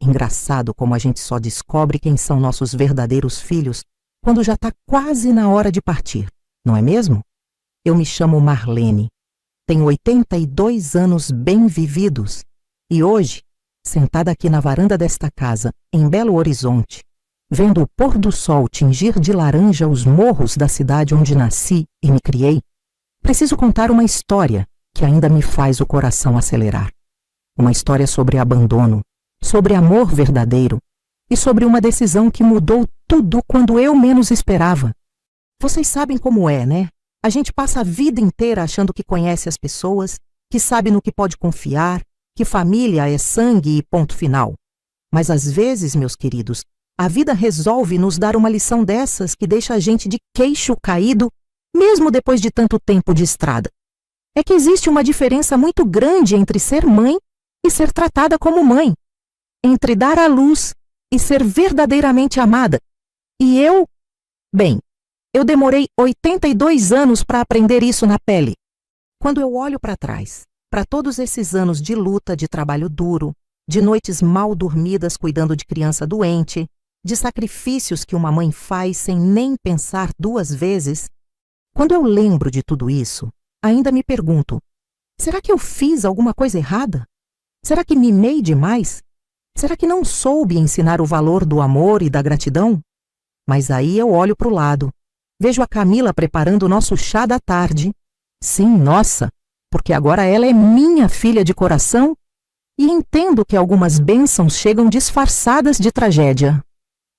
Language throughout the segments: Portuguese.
Engraçado como a gente só descobre quem são nossos verdadeiros filhos quando já está quase na hora de partir, não é mesmo? Eu me chamo Marlene, tenho 82 anos bem vividos e hoje, sentada aqui na varanda desta casa, em Belo Horizonte, vendo o pôr do sol tingir de laranja os morros da cidade onde nasci e me criei, preciso contar uma história que ainda me faz o coração acelerar. Uma história sobre abandono, sobre amor verdadeiro e sobre uma decisão que mudou tudo quando eu menos esperava. Vocês sabem como é, né? A gente passa a vida inteira achando que conhece as pessoas, que sabe no que pode confiar, que família é sangue e ponto final. Mas às vezes, meus queridos, a vida resolve nos dar uma lição dessas que deixa a gente de queixo caído, mesmo depois de tanto tempo de estrada. É que existe uma diferença muito grande entre ser mãe e ser tratada como mãe, entre dar à luz e ser verdadeiramente amada. E eu demorei 82 anos para aprender isso na pele. Quando eu olho para trás, para todos esses anos de luta, de trabalho duro, de noites mal dormidas cuidando de criança doente, de sacrifícios que uma mãe faz sem nem pensar duas vezes, quando eu lembro de tudo isso, ainda me pergunto, será que eu fiz alguma coisa errada? Será que mimei demais? Será que não soube ensinar o valor do amor e da gratidão? Mas aí eu olho para o lado, vejo a Camila preparando o nosso chá da tarde. Sim, nossa, porque agora ela é minha filha de coração e entendo que algumas bênçãos chegam disfarçadas de tragédia.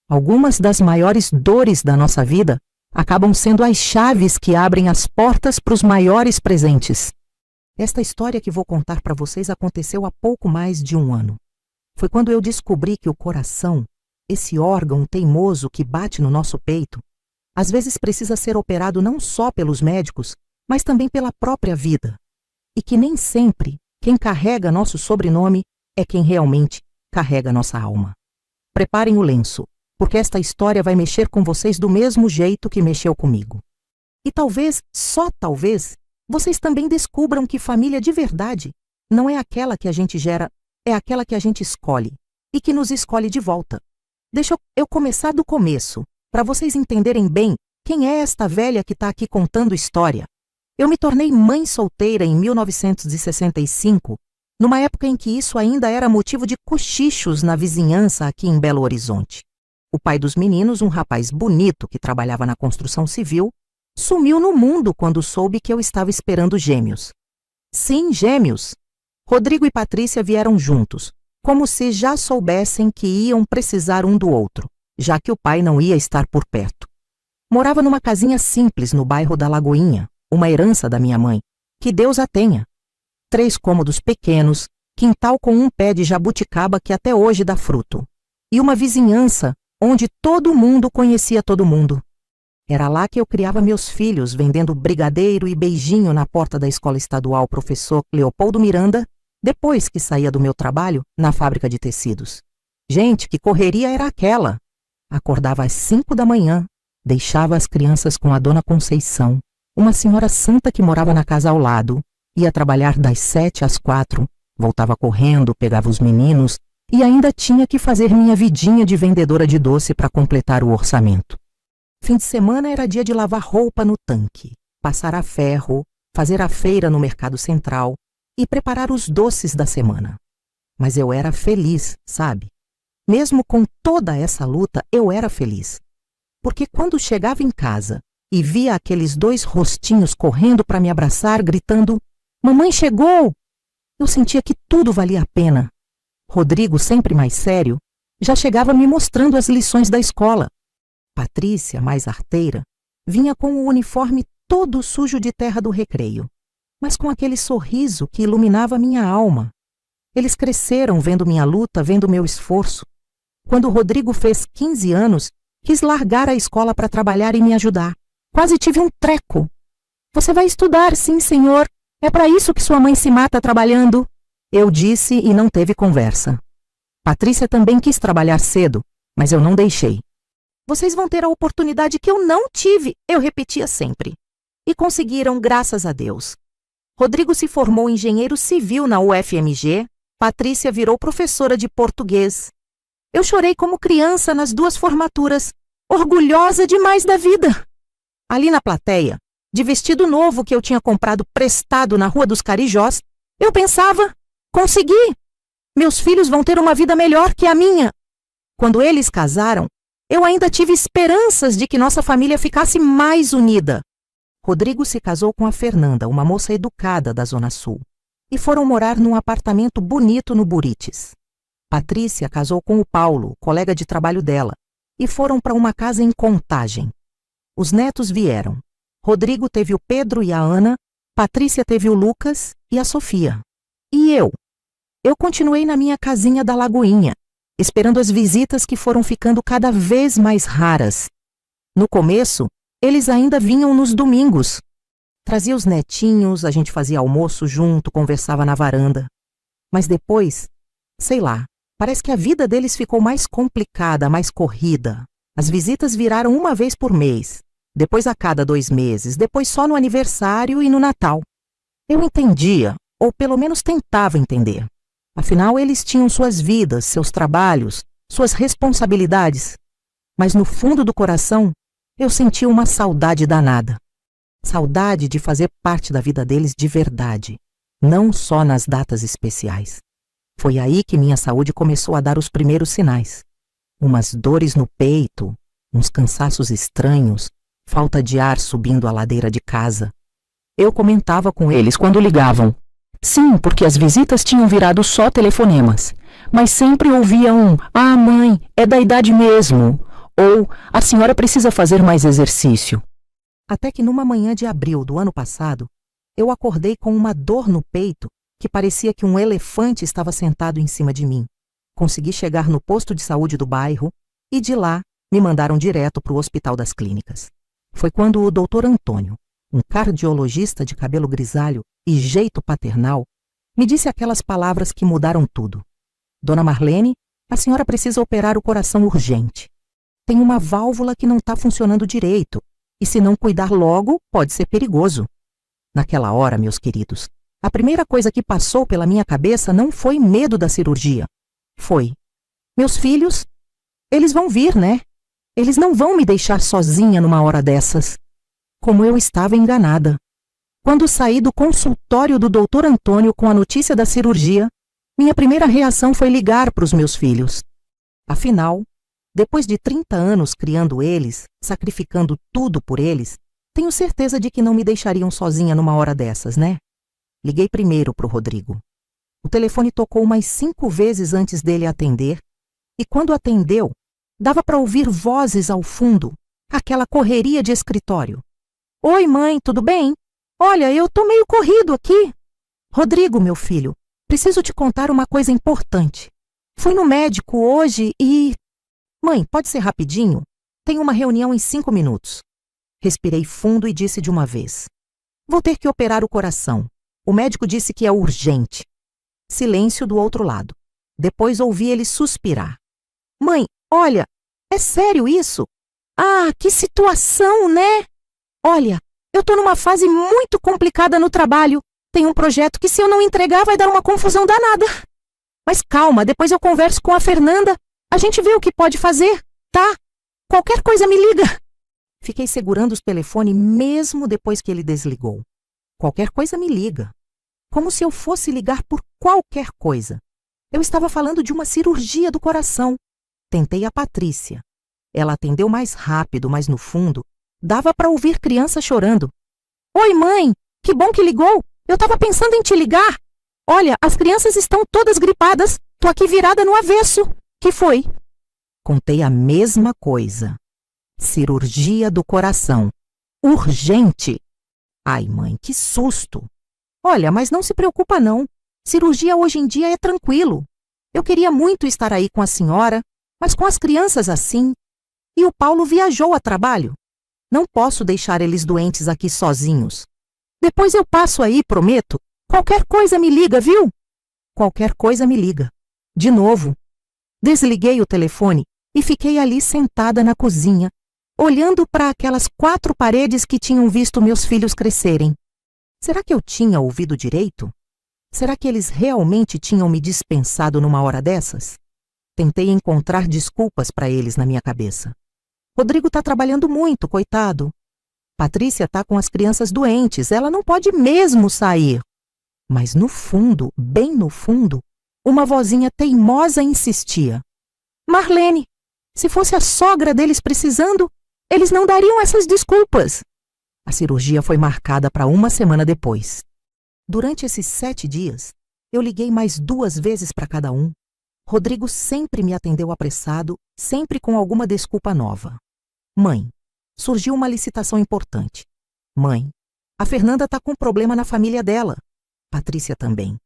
Algumas das maiores dores da nossa vida acabam sendo as chaves que abrem as portas para os maiores presentes. Esta história que vou contar para vocês aconteceu há pouco mais de um ano. Foi quando eu descobri que o coração, esse órgão teimoso que bate no nosso peito, às vezes precisa ser operado não só pelos médicos, mas também pela própria vida. E que nem sempre quem carrega nosso sobrenome é quem realmente carrega nossa alma. Preparem o lenço, porque esta história vai mexer com vocês do mesmo jeito que mexeu comigo. E talvez, só talvez, vocês também descubram que família de verdade não é aquela que a gente gera, é aquela que a gente escolhe e que nos escolhe de volta. Deixa eu começar do começo, para vocês entenderem bem quem é esta velha que está aqui contando história. Eu me tornei mãe solteira em 1965, numa época em que isso ainda era motivo de cochichos na vizinhança aqui em Belo Horizonte. O pai dos meninos, um rapaz bonito que trabalhava na construção civil, sumiu no mundo quando soube que eu estava esperando gêmeos. Sim, gêmeos. Rodrigo e Patrícia vieram juntos, como se já soubessem que iam precisar um do outro, já que o pai não ia estar por perto. Morava numa casinha simples no bairro da Lagoinha, uma herança da minha mãe, que Deus a tenha. 3 cômodos pequenos, quintal com um pé de jabuticaba que até hoje dá fruto, e uma vizinhança onde todo mundo conhecia todo mundo. Era lá que eu criava meus filhos, vendendo brigadeiro e beijinho na porta da escola estadual Professor Leopoldo Miranda, depois que saía do meu trabalho na fábrica de tecidos. Gente, que correria era aquela! Acordava às 5 da manhã, deixava as crianças com a dona Conceição, uma senhora santa que morava na casa ao lado, ia trabalhar das 7 às 4, voltava correndo, pegava os meninos e ainda tinha que fazer minha vidinha de vendedora de doce para completar o orçamento. Fim de semana era dia de lavar roupa no tanque, passar a ferro, fazer a feira no Mercado Central e preparar os doces da semana. Mas eu era feliz, sabe? Mesmo com toda essa luta, eu era feliz. Porque quando chegava em casa e via aqueles 2 rostinhos correndo para me abraçar, gritando, "Mamãe chegou!", eu sentia que tudo valia a pena. Rodrigo, sempre mais sério, já chegava me mostrando as lições da escola. Patrícia, mais arteira, vinha com o uniforme todo sujo de terra do recreio, mas com aquele sorriso que iluminava minha alma. Eles cresceram vendo minha luta, vendo meu esforço. Quando Rodrigo fez 15 anos, quis largar a escola para trabalhar e me ajudar. Quase tive um treco. "Você vai estudar, sim, senhor. É para isso que sua mãe se mata trabalhando", eu disse e não teve conversa. Patrícia também quis trabalhar cedo, mas eu não deixei. "Vocês vão ter a oportunidade que eu não tive", eu repetia sempre. E conseguiram, graças a Deus. Rodrigo se formou engenheiro civil na UFMG, Patrícia virou professora de português Eu chorei como criança nas 2 formaturas, orgulhosa demais da vida. Ali na plateia, de vestido novo que eu tinha comprado prestado na Rua dos Carijós, eu pensava, consegui! Meus filhos vão ter uma vida melhor que a minha. Quando eles casaram, eu ainda tive esperanças de que nossa família ficasse mais unida. Rodrigo se casou com a Fernanda, uma moça educada da Zona Sul, e foram morar num apartamento bonito no Buritis. Patrícia casou com o Paulo, colega de trabalho dela, e foram para uma casa em Contagem. Os netos vieram. Rodrigo teve o Pedro e a Ana, Patrícia teve o Lucas e a Sofia. E eu? Eu continuei na minha casinha da Lagoinha, esperando as visitas que foram ficando cada vez mais raras. No começo, eles ainda vinham nos domingos. Trazia os netinhos, a gente fazia almoço junto, conversava na varanda. Mas depois, sei lá, parece que a vida deles ficou mais complicada, mais corrida. As visitas viraram uma vez por mês, depois a cada 2 meses, depois só no aniversário e no Natal. Eu entendia, ou pelo menos tentava entender. Afinal, eles tinham suas vidas, seus trabalhos, suas responsabilidades. Mas no fundo do coração, eu sentia uma saudade danada. Saudade de fazer parte da vida deles de verdade, não só nas datas especiais. Foi aí que minha saúde começou a dar os primeiros sinais. Umas dores no peito, uns cansaços estranhos, falta de ar subindo a ladeira de casa. Eu comentava com eles quando ligavam. Sim, porque as visitas tinham virado só telefonemas, mas sempre ouvia um "Ah, mãe, é da idade mesmo", ou "A senhora precisa fazer mais exercício". Até que numa manhã de abril do ano passado, eu acordei com uma dor no peito que parecia que um elefante estava sentado em cima de mim. Consegui chegar no posto de saúde do bairro e de lá me mandaram direto para o Hospital das Clínicas. Foi quando o Dr. Antônio, um cardiologista de cabelo grisalho e jeito paternal, me disse aquelas palavras que mudaram tudo. Dona Marlene, a senhora precisa operar o coração urgente. Tem uma válvula que não está funcionando direito, e se não cuidar logo, pode ser perigoso. Naquela hora, meus queridos, a primeira coisa que passou pela minha cabeça não foi medo da cirurgia. Foi: meus filhos, eles vão vir, né? Eles não vão me deixar sozinha numa hora dessas. Como eu estava enganada. Quando saí do consultório do Dr. Antônio com a notícia da cirurgia, minha primeira reação foi ligar para os meus filhos. Afinal, depois de 30 anos criando eles, sacrificando tudo por eles, tenho certeza de que não me deixariam sozinha numa hora dessas, né? Liguei primeiro para o Rodrigo. O telefone tocou mais 5 vezes antes dele atender, e quando atendeu, dava para ouvir vozes ao fundo, aquela correria de escritório. Oi, mãe, tudo bem? Olha, eu tô meio corrido aqui. Rodrigo, meu filho, preciso te contar uma coisa importante. Fui no médico hoje e... Mãe, pode ser rapidinho? Tenho uma reunião em 5 minutos. Respirei fundo e disse de uma vez: vou ter que operar o coração. O médico disse que é urgente. Silêncio do outro lado. Depois ouvi ele suspirar. Mãe, olha, é sério isso? Ah, que situação, né? Olha, eu tô numa fase muito complicada no trabalho. Tem um projeto que se eu não entregar vai dar uma confusão danada. Mas calma, depois eu converso com a Fernanda. A gente vê o que pode fazer, tá? Qualquer coisa me liga. Fiquei segurando o telefone mesmo depois que ele desligou. Qualquer coisa me liga. Como se eu fosse ligar por qualquer coisa. Eu estava falando de uma cirurgia do coração. Tentei a Patrícia. Ela atendeu mais rápido, mas no fundo, dava para ouvir criança chorando. Oi, mãe! Que bom que ligou! Eu estava pensando em te ligar. Olha, as crianças estão todas gripadas. Tô aqui virada no avesso. Que foi? Contei a mesma coisa. Cirurgia do coração. Urgente. Ai, mãe, que susto. Olha, mas não se preocupa não. Cirurgia hoje em dia é tranquilo. Eu queria muito estar aí com a senhora, mas com as crianças assim. E o Paulo viajou a trabalho. Não posso deixar eles doentes aqui sozinhos. Depois eu passo aí, prometo. Qualquer coisa me liga, viu? Qualquer coisa me liga. De novo. Desliguei o telefone e fiquei ali sentada na cozinha, olhando para aquelas 4 paredes que tinham visto meus filhos crescerem. Será que eu tinha ouvido direito? Será que eles realmente tinham me dispensado numa hora dessas? Tentei encontrar desculpas para eles na minha cabeça. Rodrigo está trabalhando muito, coitado. Patrícia está com as crianças doentes, ela não pode mesmo sair. Mas no fundo, bem no fundo, uma vozinha teimosa insistia. Marlene, se fosse a sogra deles precisando, eles não dariam essas desculpas. A cirurgia foi marcada para uma semana depois. Durante esses 7 dias, eu liguei mais 2 vezes para cada um. Rodrigo sempre me atendeu apressado, sempre com alguma desculpa nova. Mãe, surgiu uma licitação importante. Mãe, a Fernanda está com problema na família dela. Patrícia também.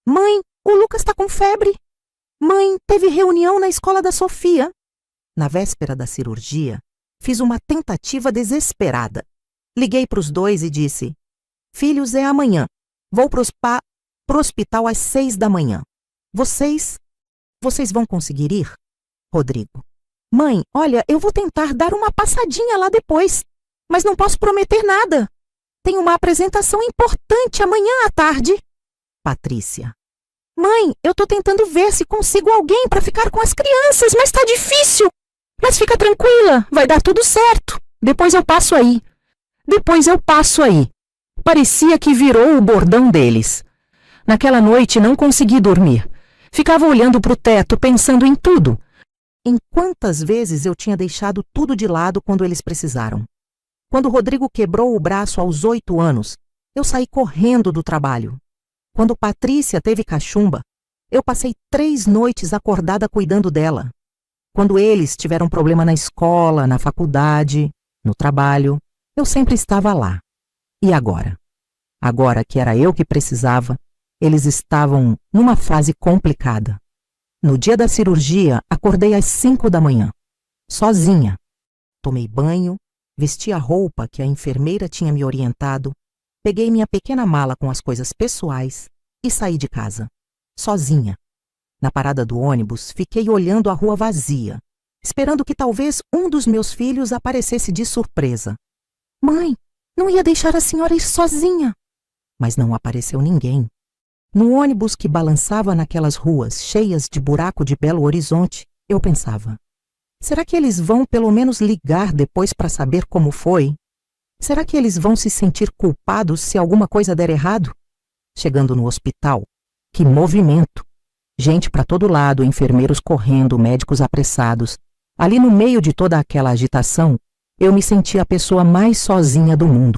Mãe, o Lucas está com febre. Mãe, teve reunião na escola da Sofia. Na véspera da cirurgia, fiz uma tentativa desesperada. Liguei para os 2 e disse: filhos, é amanhã. Vou pro hospital às 6 da manhã. Vocês vão conseguir ir? Rodrigo. Mãe, olha, eu vou tentar dar uma passadinha lá depois, mas não posso prometer nada. Tem uma apresentação importante amanhã à tarde. Patrícia. Mãe, eu tô tentando ver se consigo alguém para ficar com as crianças, mas tá difícil. Mas fica tranquila, vai dar tudo certo. Depois eu passo aí. Parecia que virou o bordão deles. Naquela noite não consegui dormir. Ficava olhando para o teto, pensando em tudo. Em quantas vezes eu tinha deixado tudo de lado quando eles precisaram. Quando Rodrigo quebrou o braço aos 8 anos, eu saí correndo do trabalho. Quando Patrícia teve cachumba, eu passei 3 noites acordada cuidando dela. Quando eles tiveram problema na escola, na faculdade, no trabalho, eu sempre estava lá. E agora? Agora que era eu que precisava, eles estavam numa fase complicada. No dia da cirurgia, acordei às 5 da manhã, sozinha. Tomei banho, vesti a roupa que a enfermeira tinha me orientado, peguei minha pequena mala com as coisas pessoais e saí de casa, sozinha. Na parada do ônibus, fiquei olhando a rua vazia, esperando que talvez um dos meus filhos aparecesse de surpresa. Mãe, não ia deixar a senhora ir sozinha. Mas não apareceu ninguém. No ônibus que balançava naquelas ruas cheias de buraco de Belo Horizonte, eu pensava: será que eles vão pelo menos ligar depois para saber como foi? Será que eles vão se sentir culpados se alguma coisa der errado? Chegando no hospital, que movimento! Gente para todo lado, enfermeiros correndo, médicos apressados. Ali no meio de toda aquela agitação, eu me senti a pessoa mais sozinha do mundo.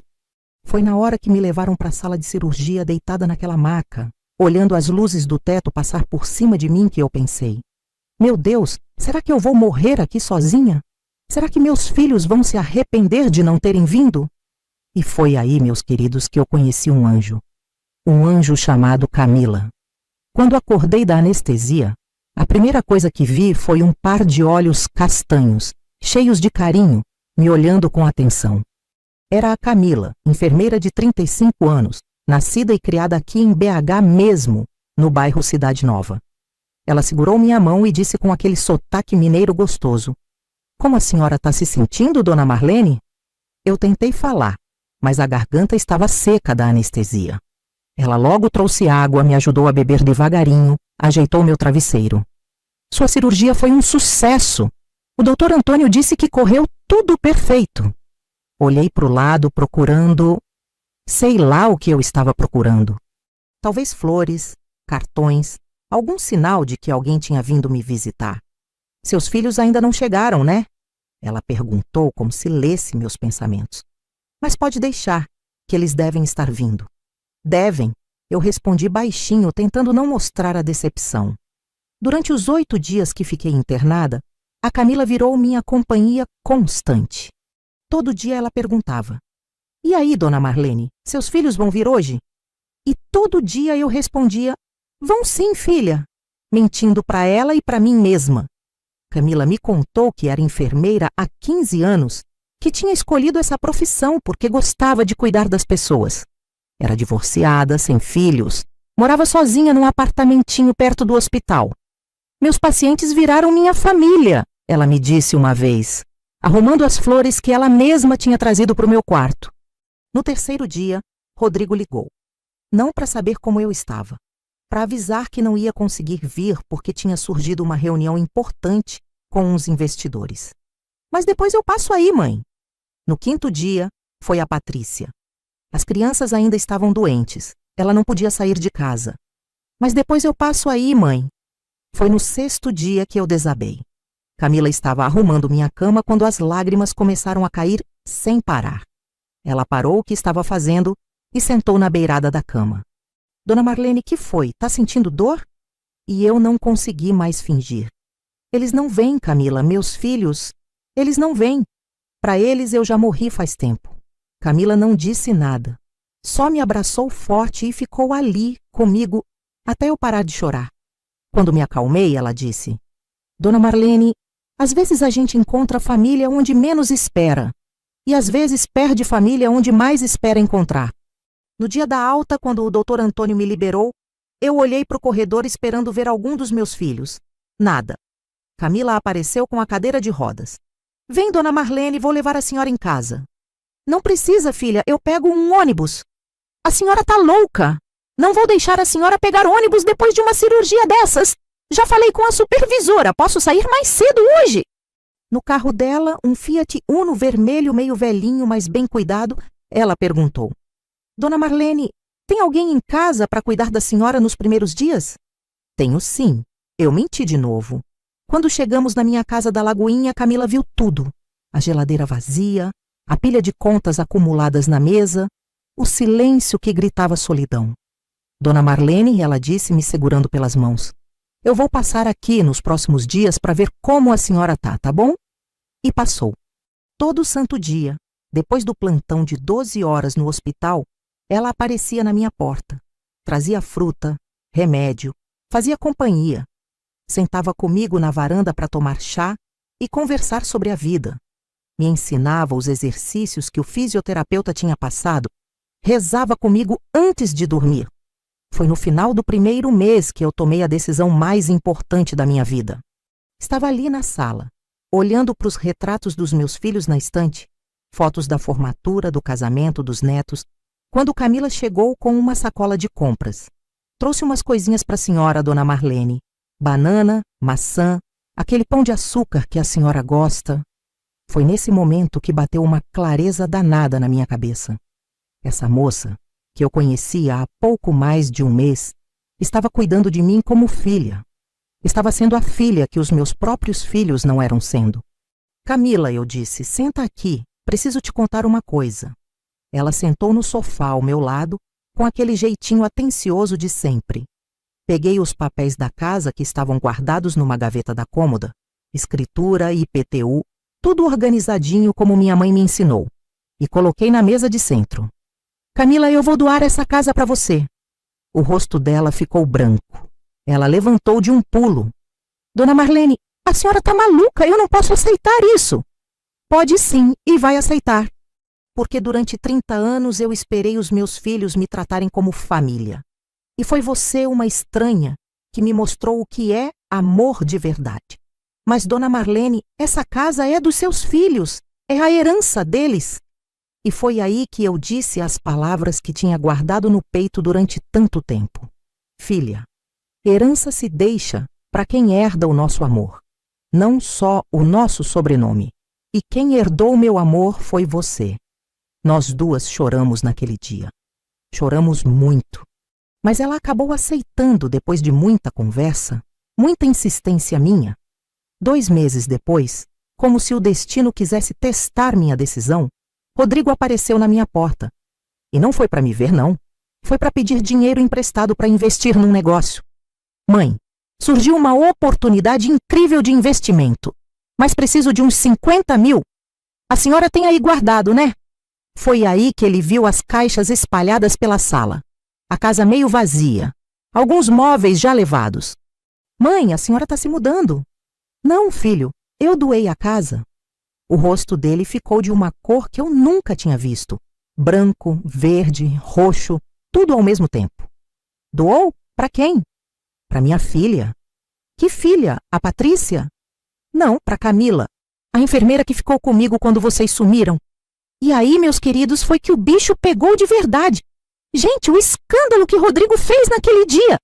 Foi na hora que me levaram para a sala de cirurgia deitada naquela maca, olhando as luzes do teto passar por cima de mim, que eu pensei: meu Deus, será que eu vou morrer aqui sozinha? Será que meus filhos vão se arrepender de não terem vindo? E foi aí, meus queridos, que eu conheci um anjo chamado Camila. Quando acordei da anestesia, a primeira coisa que vi foi um par de olhos castanhos, cheios de carinho, me olhando com atenção. Era a Camila, enfermeira de 35 anos, nascida e criada aqui em BH mesmo, no bairro Cidade Nova. Ela segurou minha mão e disse com aquele sotaque mineiro gostoso: como a senhora está se sentindo, dona Marlene? Eu tentei falar, mas a garganta estava seca da anestesia. Ela logo trouxe água, me ajudou a beber devagarinho, ajeitou meu travesseiro. Sua cirurgia foi um sucesso. O doutor Antônio disse que correu tudo perfeito. Olhei para o lado procurando... sei lá o que eu estava procurando. Talvez flores, cartões, algum sinal de que alguém tinha vindo me visitar. Seus filhos ainda não chegaram, né? Ela perguntou como se lesse meus pensamentos. Mas pode deixar, que eles devem estar vindo. Devem, eu respondi baixinho, tentando não mostrar a decepção. Durante os 8 dias que fiquei internada, a Camila virou minha companhia constante. Todo dia ela perguntava: e aí, dona Marlene, seus filhos vão vir hoje? E todo dia eu respondia: vão sim, filha, mentindo para ela e para mim mesma. Camila me contou que era enfermeira há 15 anos, que tinha escolhido essa profissão porque gostava de cuidar das pessoas. Era divorciada, sem filhos, morava sozinha num apartamentinho perto do hospital. Meus pacientes viraram minha família, ela me disse uma vez, arrumando as flores que ela mesma tinha trazido para o meu quarto. No terceiro dia, Rodrigo ligou. Não para saber como eu estava, para avisar que não ia conseguir vir porque tinha surgido uma reunião importante com uns investidores. Mas depois eu passo aí, mãe. No quinto dia, foi a Patrícia. As crianças ainda estavam doentes. Ela não podia sair de casa. Mas depois eu passo aí, mãe. Foi no sexto dia que eu desabei. Camila estava arrumando minha cama quando as lágrimas começaram a cair sem parar. Ela parou o que estava fazendo e sentou na beirada da cama. Dona Marlene, que foi? Tá sentindo dor? E eu não consegui mais fingir. Eles não vêm, Camila, meus filhos. Eles não vêm. Para eles eu já morri faz tempo. Camila não disse nada. Só me abraçou forte e ficou ali, comigo, até eu parar de chorar. Quando me acalmei, ela disse: Dona Marlene, às vezes a gente encontra família onde menos espera. E às vezes perde família onde mais espera encontrar. No dia da alta, quando o Dr. Antônio me liberou, eu olhei para o corredor esperando ver algum dos meus filhos. Nada. Camila apareceu com a cadeira de rodas. Vem, Dona Marlene, vou levar a senhora em casa. Não precisa, filha, eu pego um ônibus. A senhora tá louca. Não vou deixar a senhora pegar ônibus depois de uma cirurgia dessas. Já falei com a supervisora, posso sair mais cedo hoje. No carro dela, um Fiat Uno vermelho meio velhinho, mas bem cuidado, ela perguntou: Dona Marlene, tem alguém em casa para cuidar da senhora nos primeiros dias? Tenho sim. Eu menti de novo. Quando chegamos na minha casa da Lagoinha, Camila viu tudo. A geladeira vazia, a pilha de contas acumuladas na mesa, o silêncio que gritava solidão. Dona Marlene, ela disse, me segurando pelas mãos, eu vou passar aqui nos próximos dias para ver como a senhora tá bom? E passou. Todo santo dia, depois do plantão de 12 horas no hospital, ela aparecia na minha porta. Trazia fruta, remédio, fazia companhia. Sentava comigo na varanda para tomar chá e conversar sobre a vida. Me ensinava os exercícios que o fisioterapeuta tinha passado. Rezava comigo antes de dormir. Foi no final do primeiro mês que eu tomei a decisão mais importante da minha vida. Estava ali na sala, olhando para os retratos dos meus filhos na estante, fotos da formatura, do casamento, dos netos, quando Camila chegou com uma sacola de compras. Trouxe umas coisinhas para a senhora, Dona Marlene. Banana, maçã, aquele pão de açúcar que a senhora gosta. Foi nesse momento que bateu uma clareza danada na minha cabeça. Essa moça, que eu conhecia há pouco mais de um mês, estava cuidando de mim como filha. Estava sendo a filha que os meus próprios filhos não eram sendo. Camila, eu disse, senta aqui, preciso te contar uma coisa. Ela sentou no sofá ao meu lado, com aquele jeitinho atencioso de sempre. Peguei os papéis da casa que estavam guardados numa gaveta da cômoda, escritura, IPTU, tudo organizadinho como minha mãe me ensinou, e coloquei na mesa de centro. Camila, eu vou doar essa casa para você. O rosto dela ficou branco. Ela levantou de um pulo. Dona Marlene, a senhora tá maluca, eu não posso aceitar isso. Pode sim, e vai aceitar. Porque durante 30 anos eu esperei os meus filhos me tratarem como família. E foi você, uma estranha, que me mostrou o que é amor de verdade. Mas, Dona Marlene, essa casa é dos seus filhos, é a herança deles. E foi aí que eu disse as palavras que tinha guardado no peito durante tanto tempo. Filha, herança se deixa para quem herda o nosso amor, não só o nosso sobrenome. E quem herdou meu amor foi você. Nós duas choramos naquele dia. Choramos muito. Mas ela acabou aceitando depois de muita conversa, muita insistência minha. 2 meses depois, como se o destino quisesse testar minha decisão, Rodrigo apareceu na minha porta. E não foi para me ver, não. Foi para pedir dinheiro emprestado para investir num negócio. Mãe, surgiu uma oportunidade incrível de investimento, mas preciso de uns 50 mil. A senhora tem aí guardado, né? Foi aí que ele viu as caixas espalhadas pela sala. A casa meio vazia. Alguns móveis já levados. Mãe, a senhora está se mudando. Não, filho, eu doei a casa. O rosto dele ficou de uma cor que eu nunca tinha visto. Branco, verde, roxo, tudo ao mesmo tempo. Doou? Para quem? Para minha filha. Que filha? A Patrícia? Não, para Camila, a enfermeira que ficou comigo quando vocês sumiram. E aí, meus queridos, foi que o bicho pegou de verdade. Gente, o escândalo que Rodrigo fez naquele dia.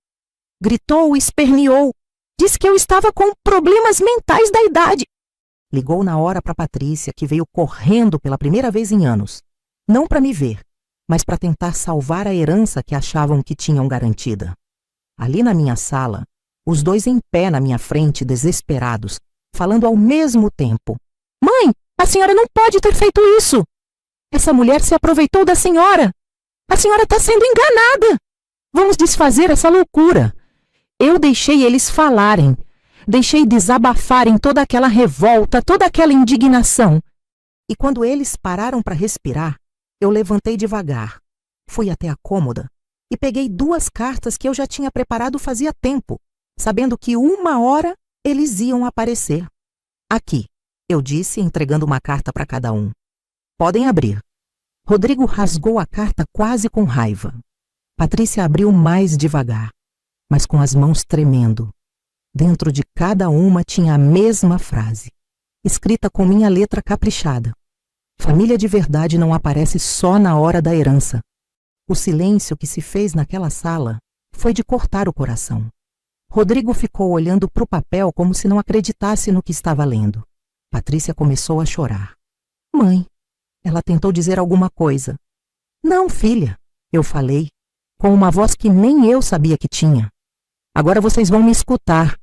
Gritou, esperneou. Disse que eu estava com problemas mentais da idade. Ligou na hora para Patrícia, que veio correndo pela primeira vez em anos. Não para me ver, mas para tentar salvar a herança que achavam que tinham garantida. Ali na minha sala, os dois em pé na minha frente, desesperados, falando ao mesmo tempo. Mãe, a senhora não pode ter feito isso! Essa mulher se aproveitou da senhora! A senhora está sendo enganada! Vamos desfazer essa loucura! Eu deixei eles falarem, deixei desabafarem toda aquela revolta, toda aquela indignação. E quando eles pararam para respirar, eu levantei devagar, fui até a cômoda e peguei 2 cartas que eu já tinha preparado fazia tempo, sabendo que 1 hora eles iam aparecer. Aqui, eu disse, entregando uma carta para cada um. Podem abrir. Rodrigo rasgou a carta quase com raiva. Patrícia abriu mais devagar, mas com as mãos tremendo. Dentro de cada uma tinha a mesma frase, escrita com minha letra caprichada. Família de verdade não aparece só na hora da herança. O silêncio que se fez naquela sala foi de cortar o coração. Rodrigo ficou olhando para o papel como se não acreditasse no que estava lendo. Patrícia começou a chorar. Mãe, ela tentou dizer alguma coisa. Não, filha, eu falei, com uma voz que nem eu sabia que tinha. Agora vocês vão me escutar.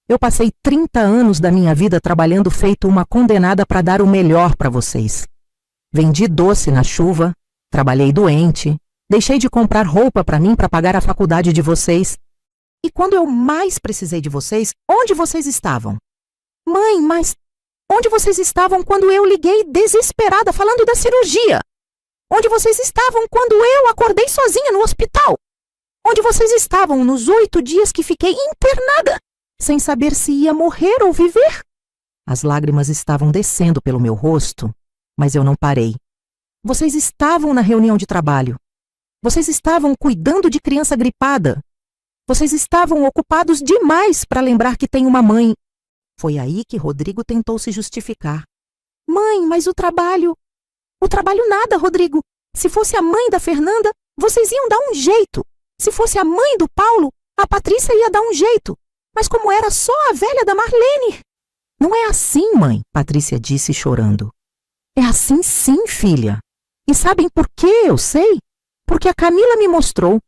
Eu passei 30 anos da minha vida trabalhando feito uma condenada para dar o melhor para vocês. Vendi doce na chuva, trabalhei doente, deixei de comprar roupa para mim para pagar a faculdade de vocês. E quando eu mais precisei de vocês, onde vocês estavam? Mãe, mas onde vocês estavam quando eu liguei desesperada falando da cirurgia? Onde vocês estavam quando eu acordei sozinha no hospital? Onde vocês estavam nos 8 dias que fiquei internada, sem saber se ia morrer ou viver? As lágrimas estavam descendo pelo meu rosto, mas eu não parei. Vocês estavam na reunião de trabalho. Vocês estavam cuidando de criança gripada. Vocês estavam ocupados demais para lembrar que tem uma mãe. Foi aí que Rodrigo tentou se justificar. Mãe, mas o trabalho... O trabalho nada, Rodrigo. Se fosse a mãe da Fernanda, vocês iam dar um jeito. Se fosse a mãe do Paulo, a Patrícia ia dar um jeito. Mas como era só a velha da Marlene... Não é assim, mãe, Patrícia disse chorando. É assim sim, filha. E sabem por que eu sei? Porque a Camila me mostrou.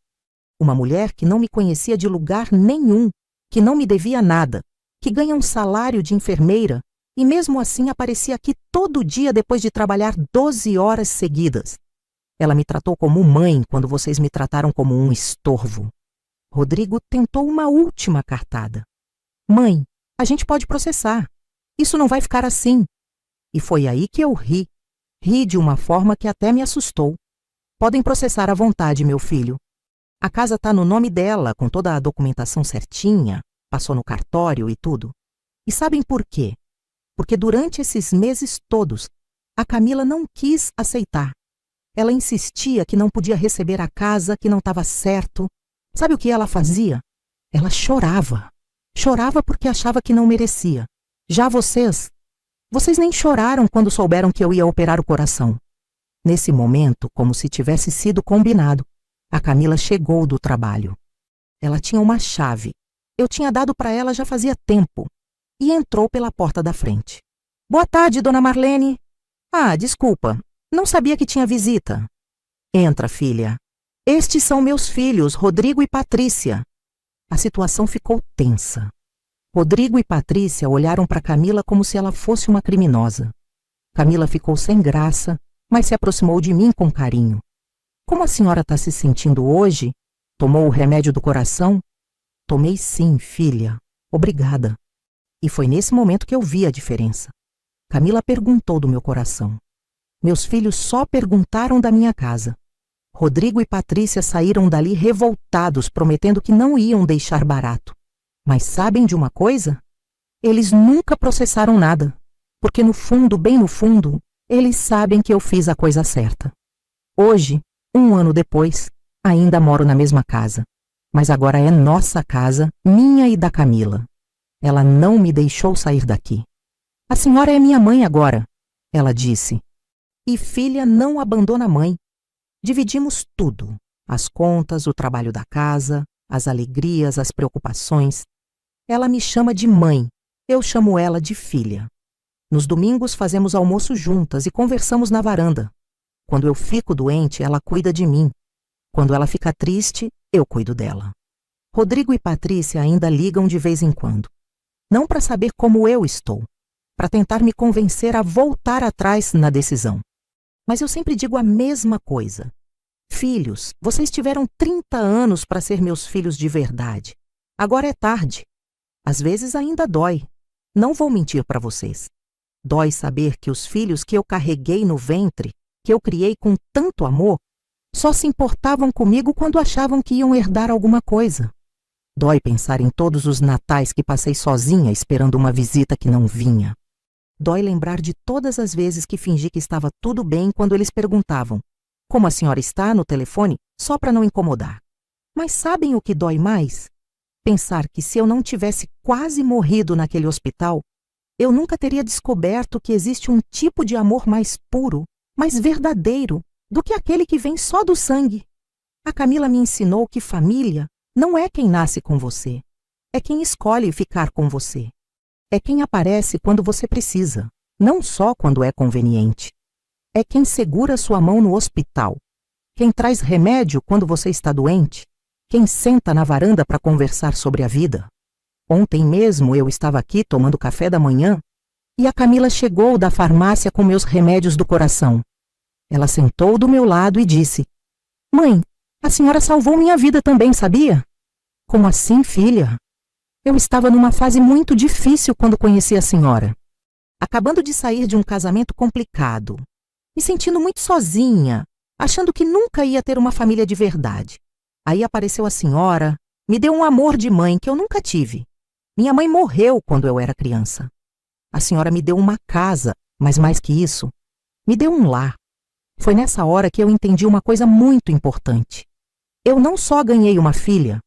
Uma mulher que não me conhecia de lugar nenhum, que não me devia nada, que ganha um salário de enfermeira e mesmo assim aparecia aqui todo dia depois de trabalhar 12 horas seguidas. Ela me tratou como mãe quando vocês me trataram como um estorvo. Rodrigo tentou uma última cartada. Mãe, a gente pode processar. Isso não vai ficar assim. E foi aí que eu ri. Ri de uma forma que até me assustou. Podem processar à vontade, meu filho. A casa está no nome dela, com toda a documentação certinha, passou no cartório e tudo. E sabem por quê? Porque durante esses meses todos, a Camila não quis aceitar. Ela insistia que não podia receber a casa, que não estava certo. Sabe o que ela fazia? Ela chorava. Chorava porque achava que não merecia. Já vocês nem choraram quando souberam que eu ia operar o coração. Nesse momento, como se tivesse sido combinado, a Camila chegou do trabalho. Ela tinha uma chave. Eu tinha dado para ela já fazia tempo. E entrou pela porta da frente. Boa tarde, dona Marlene. Ah, desculpa. Não sabia que tinha visita. Entra, filha. Estes são meus filhos, Rodrigo e Patrícia. A situação ficou tensa. Rodrigo e Patrícia olharam para Camila como se ela fosse uma criminosa. Camila ficou sem graça, mas se aproximou de mim com carinho. Como a senhora está se sentindo hoje? Tomou o remédio do coração? Tomei sim, filha. Obrigada. E foi nesse momento que eu vi a diferença. Camila perguntou do meu coração. Meus filhos só perguntaram da minha casa. Rodrigo e Patrícia saíram dali revoltados, prometendo que não iam deixar barato. Mas sabem de uma coisa? Eles nunca processaram nada, porque no fundo, bem no fundo, eles sabem que eu fiz a coisa certa. Hoje, 1 ano depois, ainda moro na mesma casa, mas agora é nossa casa, minha e da Camila. Ela não me deixou sair daqui. A senhora é minha mãe agora, ela disse. E filha não abandona a mãe. Dividimos tudo, as contas, o trabalho da casa, as alegrias, as preocupações. Ela me chama de mãe, eu chamo ela de filha. Nos domingos fazemos almoço juntas e conversamos na varanda. Quando eu fico doente, ela cuida de mim. Quando ela fica triste, eu cuido dela. Rodrigo e Patrícia ainda ligam de vez em quando. Não para saber como eu estou, para tentar me convencer a voltar atrás na decisão. Mas eu sempre digo a mesma coisa. Filhos, vocês tiveram 30 anos para ser meus filhos de verdade. Agora é tarde. Às vezes ainda dói. Não vou mentir para vocês. Dói saber que os filhos que eu carreguei no ventre, que eu criei com tanto amor, só se importavam comigo quando achavam que iam herdar alguma coisa. Dói pensar em todos os natais que passei sozinha esperando uma visita que não vinha. Dói lembrar de todas as vezes que fingi que estava tudo bem quando eles perguntavam: como a senhora está no telefone, só para não incomodar. Mas sabem o que dói mais? Pensar que se eu não tivesse quase morrido naquele hospital, eu nunca teria descoberto que existe um tipo de amor mais puro, mais verdadeiro, do que aquele que vem só do sangue. A Camila me ensinou que família não é quem nasce com você, é quem escolhe ficar com você. É quem aparece quando você precisa, não só quando é conveniente. É quem segura sua mão no hospital, quem traz remédio quando você está doente, quem senta na varanda para conversar sobre a vida. Ontem mesmo eu estava aqui tomando café da manhã e a Camila chegou da farmácia com meus remédios do coração. Ela sentou do meu lado e disse: mãe, a senhora salvou minha vida também, sabia? Como assim, filha? Eu estava numa fase muito difícil quando conheci a senhora. Acabando de sair de um casamento complicado, me sentindo muito sozinha, achando que nunca ia ter uma família de verdade. Aí apareceu a senhora, me deu um amor de mãe que eu nunca tive. Minha mãe morreu quando eu era criança. A senhora me deu uma casa, mas mais que isso, me deu um lar. Foi nessa hora que eu entendi uma coisa muito importante. Eu não só ganhei uma filha,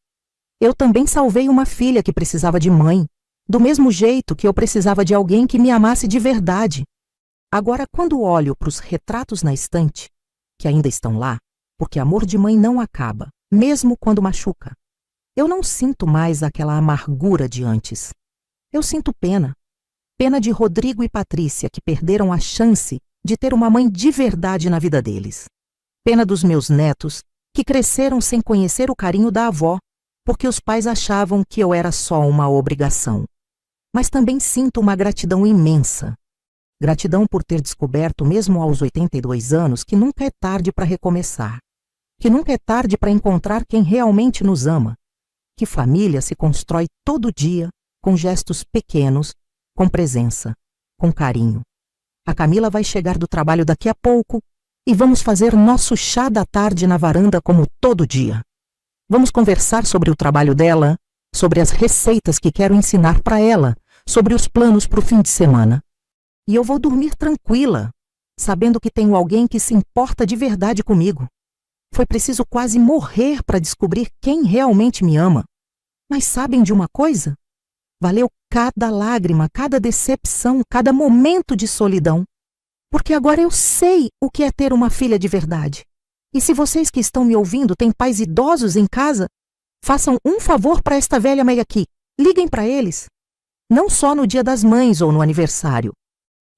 eu também salvei uma filha que precisava de mãe, do mesmo jeito que eu precisava de alguém que me amasse de verdade. Agora, quando olho para os retratos na estante, que ainda estão lá, porque amor de mãe não acaba, mesmo quando machuca, eu não sinto mais aquela amargura de antes. Eu sinto pena. Pena de Rodrigo e Patrícia, que perderam a chance de ter uma mãe de verdade na vida deles. Pena dos meus netos, que cresceram sem conhecer o carinho da avó, porque os pais achavam que eu era só uma obrigação. Mas também sinto uma gratidão imensa. Gratidão por ter descoberto, mesmo aos 82 anos, que nunca é tarde para recomeçar. Que nunca é tarde para encontrar quem realmente nos ama. Que família se constrói todo dia, com gestos pequenos, com presença, com carinho. A Camila vai chegar do trabalho daqui a pouco e vamos fazer nosso chá da tarde na varanda como todo dia. Vamos conversar sobre o trabalho dela, sobre as receitas que quero ensinar para ela, sobre os planos para o fim de semana. E eu vou dormir tranquila, sabendo que tenho alguém que se importa de verdade comigo. Foi preciso quase morrer para descobrir quem realmente me ama. Mas sabem de uma coisa? Valeu cada lágrima, cada decepção, cada momento de solidão. Porque agora eu sei o que é ter uma filha de verdade. E se vocês que estão me ouvindo têm pais idosos em casa, façam um favor para esta velha mãe aqui. Liguem para eles. Não só no Dia das Mães ou no aniversário.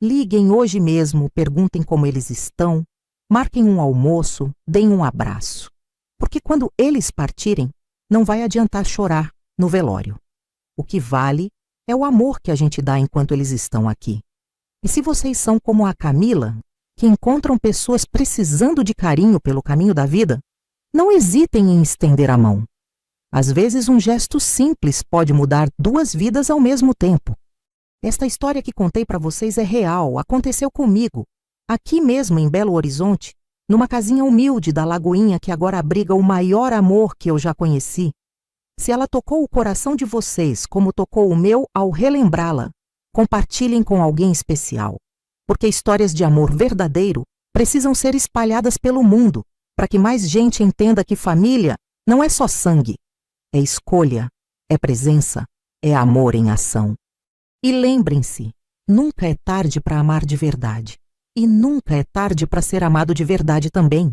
Liguem hoje mesmo, perguntem como eles estão, marquem um almoço, deem um abraço. Porque quando eles partirem, não vai adiantar chorar no velório. O que vale é o amor que a gente dá enquanto eles estão aqui. E se vocês são como a Camila, que encontram pessoas precisando de carinho pelo caminho da vida, não hesitem em estender a mão. Às vezes um gesto simples pode mudar 2 vidas ao mesmo tempo. Esta história que contei para vocês é real, aconteceu comigo, aqui mesmo em Belo Horizonte, numa casinha humilde da Lagoinha que agora abriga o maior amor que eu já conheci. Se ela tocou o coração de vocês como tocou o meu ao relembrá-la, compartilhem com alguém especial. Porque histórias de amor verdadeiro precisam ser espalhadas pelo mundo, para que mais gente entenda que família não é só sangue, é escolha, é presença, é amor em ação. E lembrem-se, nunca é tarde para amar de verdade, e nunca é tarde para ser amado de verdade também.